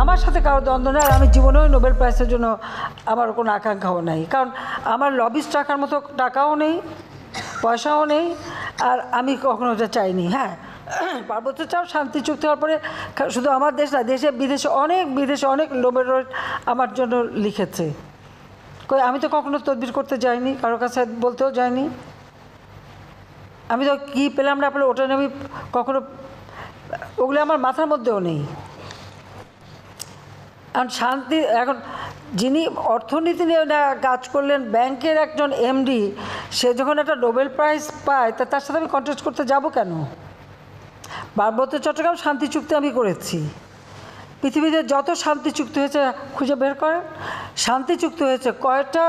আমার সাথে কারো দ্বন্দ্ব নেই। আর আমি জীবনেও নোবেল প্রাইজের জন্য আমার কোনো আকাঙ্ক্ষাও নাই, কারণ আমার লবিস্ট টাকার মতো টাকাও নেই, পয়সাও নেই, আর আমি কখনো ওটা চাইনি। হ্যাঁ, পার্বত্য চাপ শান্তি চুক্তি হওয়ার পরে শুধু আমার দেশ না, দেশে বিদেশে অনেক নোবেল আমার জন্য লিখেছে। আমি তো কখনো তদবির করতে যাইনি, কারোর কাছে বলতেও যাইনি। আমি তো কী পেলাম না পেলে ওটা নিয়ে আমি কখনো, ওগুলো আমার মাথার মধ্যেও নেই। এখন শান্তি, এখন যিনি অর্থনীতি নিয়ে কাজ করলেন, ব্যাংকের একজন এমডি, সে যখন একটা নোবেল প্রাইজ পায়, তার সাথে আমি কন্টেস্ট করতে যাব কেন? পার্বত্য চট্টগ্রাম শান্তি চুক্তি আমি করেছি। পৃথিবীতে যত শান্তি চুক্তি হয়েছে খুঁজে বের করেন। শান্তি চুক্তি হয়েছে, কয়টা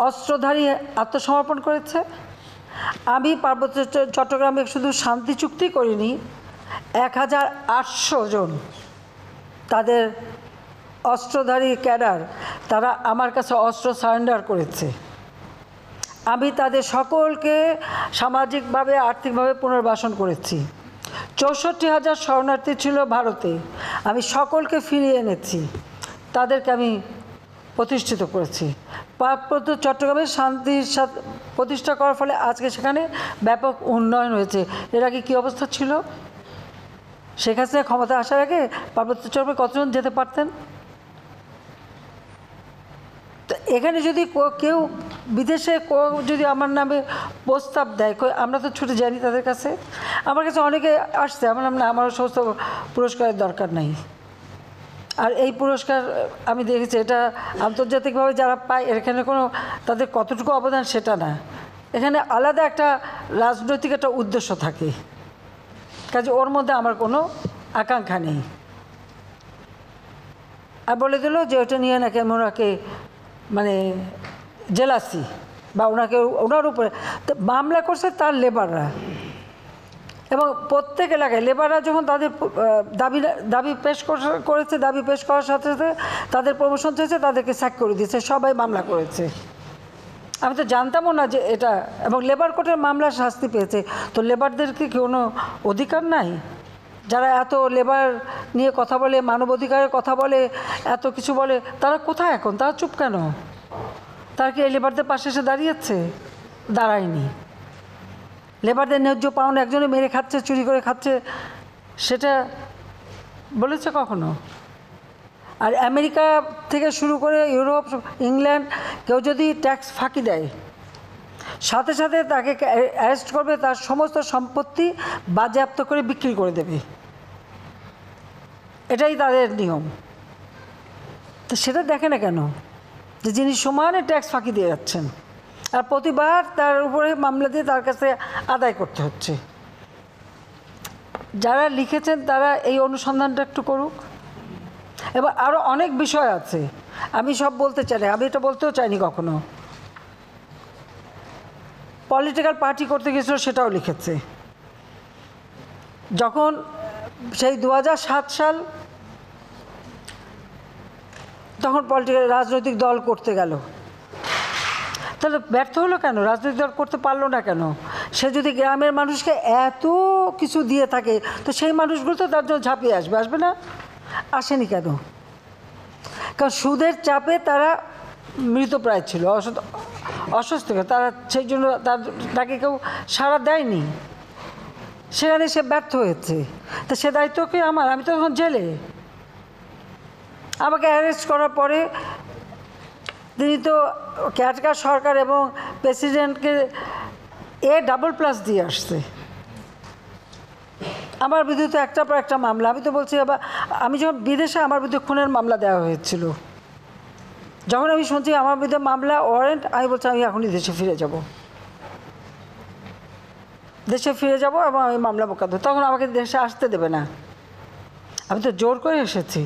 অস্ত্রধারী আত্মসমর্পণ করেছে? আমি পার্বত্য চট্টগ্রামে শুধু শান্তি চুক্তি করিনি, 1800 জন তাদের অস্ত্রধারী ক্যাডার, তারা আমার কাছে অস্ত্র সারেন্ডার করেছে। আমি তাদের সকলকে সামাজিকভাবে আর্থিকভাবে পুনর্বাসন করেছি। 64,000 শরণার্থী ছিল ভারতে, আমি সকলকে ফিরিয়ে এনেছি, তাদেরকে আমি প্রতিষ্ঠিত করেছি। পার্বত্য চট্টগ্রামে শান্তির সাথে প্রতিষ্ঠা করার ফলে আজকে সেখানে ব্যাপক উন্নয়ন হয়েছে। এর আগে কী অবস্থা ছিল? শেখ হাসিনা ক্ষমতা আসার আগে পার্বত্য চট্টগ্রামে কতজন যেতে পারতেন? তো এখানে যদি কেউ বিদেশে যদি আমার নামে প্রস্তাব দেয়, আমরা তো ছুটে যাইনি তাদের কাছে। আমার কাছে অনেকে আসছে, আমার নাম না, আমারও সমস্ত পুরস্কারের দরকার নাই। আর এই পুরস্কার আমি দেখেছি, এটা আন্তর্জাতিকভাবে যারা পায়, এখানে কোনো তাদের কতটুকু অবদান সেটা না, এখানে আলাদা একটা রাজনৈতিক একটা উদ্দেশ্য থাকে। কাজে ওর মধ্যে আমার কোনো আকাঙ্ক্ষা নেই। আর বলে দিল যে ওটা নিয়ে নাকি আমি ওনাকে মানে জেলাসি বা ওনার উপরে মামলা করছে তার লেবাররা, এবং প্রত্যেক এলাকায় লেবাররা যখন তাদের দাবি পেশ করেছে, দাবি পেশ করার সাথে সাথে তাদের প্রমোশন চেয়েছে, তাদেরকে স্যাক করে দিয়েছে, সবাই মামলা করেছে। আমি তো জানতামও না যে এটা, এবং লেবার কোর্টের মামলা শাস্তি পেয়েছে। তো লেবারদেরকে কোনো অধিকার নাই? যারা এত লেবার নিয়ে কথা বলে, মানবাধিকারের কথা বলে, এত কিছু বলে, তারা কোথায় এখন? তারা চুপ কেন? তারা কি এই লেবারদের পাশে এসে দাঁড়িয়েছে? দাঁড়ায়নি। লেবারদের ন্যায্য পাওনা একজনে মেরে খাচ্ছে, চুরি করে খাচ্ছে, সেটা বলেছে কখনো? আর আমেরিকা থেকে শুরু করে ইউরোপ, ইংল্যান্ড, কেউ যদি ট্যাক্স ফাঁকি দেয়, সাথে সাথে তাকে অ্যারেস্ট করবে, তার সমস্ত সম্পত্তি বাজেয়াপ্ত করে বিক্রি করে দেবে। এটাই তাদের নিয়ম। তো সেটা দেখে না কেন যে যিনি সমানে ট্যাক্স ফাঁকি দিয়ে যাচ্ছেন, আর প্রতিবার তার উপরে মামলা দিয়ে তার কাছে আদায় করতে হচ্ছে। যারা লিখেছেন তারা এই অনুসন্ধানটা একটু করুক। এবার আরও অনেক বিষয় আছে, আমি সব বলতে চাই না, আমি এটা বলতেও চাইনি কখনো। পলিটিক্যাল পার্টি করতে গেছিল, সেটাও লিখেছে। যখন সেই 2007 সাল, তখন রাজনৈতিক দল করতে গেল, তাহলে ব্যর্থ হলো কেন? রাজনৈতিক দল করতে পারলো না কেন? সে যদি গ্রামের মানুষকে এত কিছু দিয়ে থাকে, তো সেই মানুষগুলো তো তার জন্য ঝাঁপিয়ে আসবে না? আসেনি কেন? কারণ সুদের চাপে তারা মৃতপ্রায় ছিল, অস্বস্তিকর, তারা সেই জন্য তাকে কেউ সাড়া দেয়নি। সেখানে সে ব্যর্থ হয়েছে, তা সে দায়িত্ব কি আমার? আমি তো তখন জেলে। আমাকে অ্যারেস্ট করার পরে তিনি তো কেয়ারটেকার সরকার এবং প্রেসিডেন্টকে A++ দিয়ে আসছে। আমার বিরুদ্ধে একটার পর একটা মামলা। আমি তো বলছি, আমি যখন বিদেশে, আমার বিরুদ্ধে খুনের মামলা দেওয়া হয়েছিল। যখন আমি শুনছি আমার বিরুদ্ধে মামলা, ওয়ারেন্ট, আমি বলছি আমি এখনই দেশে ফিরে যাব, এবং আমি মামলা মোকদ্দমা, তখন আমাকে দেশে আসতে দেবে না। আমি তো জোর করে এসেছি।